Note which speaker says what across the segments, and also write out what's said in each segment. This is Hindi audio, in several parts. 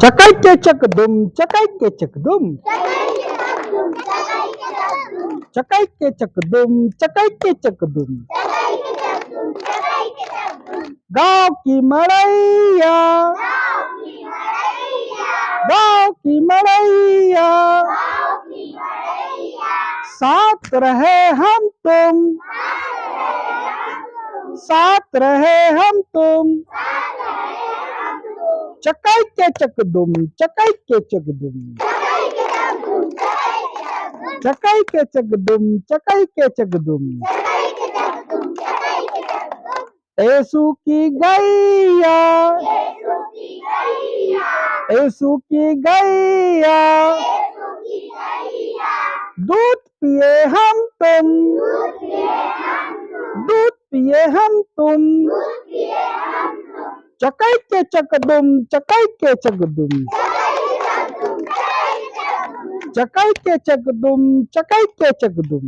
Speaker 1: चकाई के चक दुम, चकाई के चक दुम, चकाई के चक दुम, चकाई के चक दुम। गाँव की मड़ैया, गाँव की मड़ैया, साथ रहे हम तुम, साथ रहे हम तुम। चकाई के चक दुम, चकाई के चक दुम, चकाई के चक दुम, चकाई के चक दुम। येसु की गैया, येसु की गैया, दूध पिए हम तुम, दूध पिए हम तुम। चकाई के चक दुम, चकाई के चक दुम, चकाई के चक दुम, चकाई के चक दुम।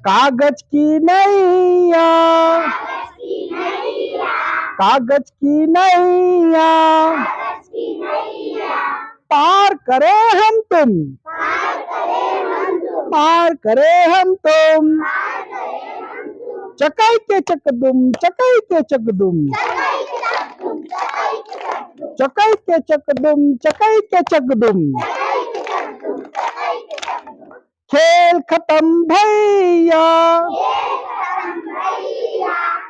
Speaker 1: कागज की नैया, कागज की नैया, पार करे हम तुम, पार करे हम तुम। चकाई के चक दुम, चकाई के चक दुम, चकाई के चक दुम, चकाई के चक दुम। खेल खत्म भैया,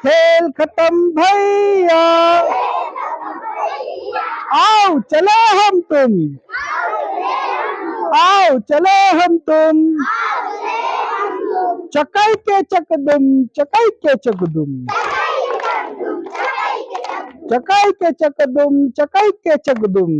Speaker 1: खेल खत्म भैया, आओ चलो हम तुम, आओ चलो हम तुम। चकाई के चक दुम, चकाई के चक दुम, चकाई के चक दुम, चकाई के चक दुम।